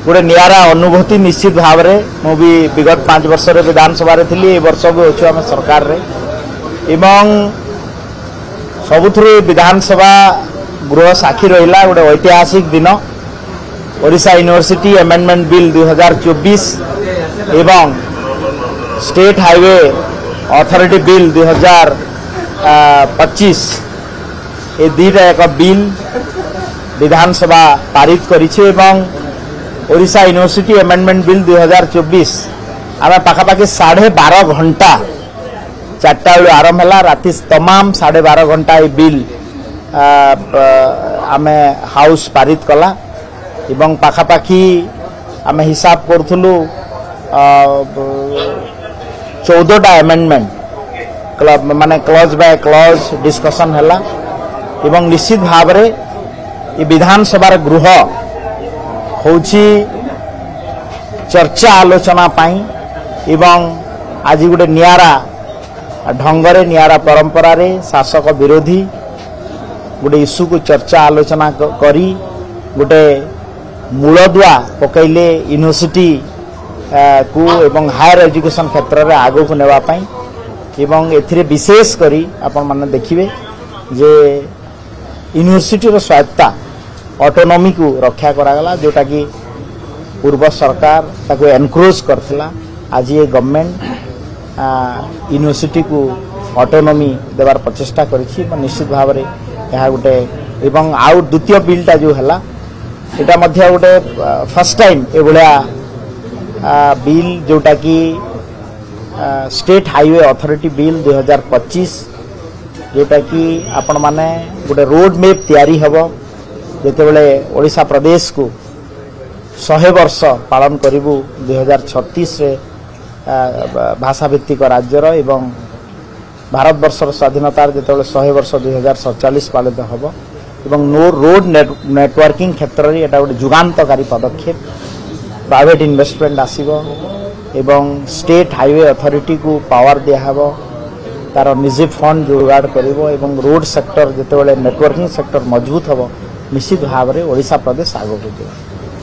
गोटे नियारा अनुभूति निश्चित भाव में मु भी विगत 5 वर्ष विधानसभा थी ए वर्ष भी अच्छे आम सरकार रे एवं सबुथ विधानसभा गृह साक्षी रहा गोटे ऐतिहासिक दिन ओडिशा यूनिवर्सिटी अमेंडमेंट बिल 2024 एवं स्टेट हाईवे अथॉरिटी बिल 2025 ये दुईटा एक बिल विधानसभा पारित करिछि एवं ओडिशा यूनिवर्सिटी अमेंडमेंट बिल 2024 आम पाखापाखि 12.5 घंटा 4टा बेलू आरंभ है राति तमाम 12.5 घंटा ये बिल आम हाउस पारित कला एवं पाखापाखि आम हिसाब करूँ 14टा अमेंडमेंट माने क्लॉज बाय क्लॉज डिस्कशन है एवं निश्चित भाव में ये विधानसभा गृह होची चर्चा आलोचना पाई एवं आज गोटे नियारा ढंगरे नियारा परंपरा रे शासक विरोधी गोटे इश्यू को चर्चा आलोचना करी गोटे मूलदुआ पकईले यूनिवर्सिटी को एवं हायर एजुकेशन क्षेत्र में आगो को नेवा पाई एवं एथिरे विशेष करी आपण माने देखिबे जे यूनिवर्सिटी रो स्वायत्ता ऑटोनॉमी को रक्षा करागला जोटा कि पूर्व सरकार ताको एनक्रोज करथिला आज ये गवर्नमेंट यूनिवर्सिटी को ऑटोनॉमी देवार प्रचेष्टा करिछि निश्चित भाव में यह गोटे एवं आउ द्वितीय बिलटा जो है एटा मध्य गोटे फर्स्ट टाइम ए भलिया बिल जोटा कि स्टेट हाईवे अथॉरिटी बिल 2025 जोटा कि आपण माने गोटे रोड मैप तैयारी हबो जेते बेले ओडिशा प्रदेश को 100 वर्ष पालन करिबु 2036 रे भाषा भित्तिक राज्यर एवं भारत वर्षर स्वाधीनतार जेते बेले 100 वर्ष 2047 पालित हबो एवं नो रोड नेटवर्किंग क्षेत्र रे एटा गोटे जुगांतकारी पदक्षेप प्राइवेट इन्वेस्टमेंट आसीबो एवं स्टेट हाईवे अथॉरिटी को पावर दिया हबो तार निजी फंड जोगाड़ करिवो एवं रोड सेक्टर जेते बेले नेटवर्किंग सेक्टर मजबूत हबो निश्चित भाव में ओडिशा प्रदेश आगो को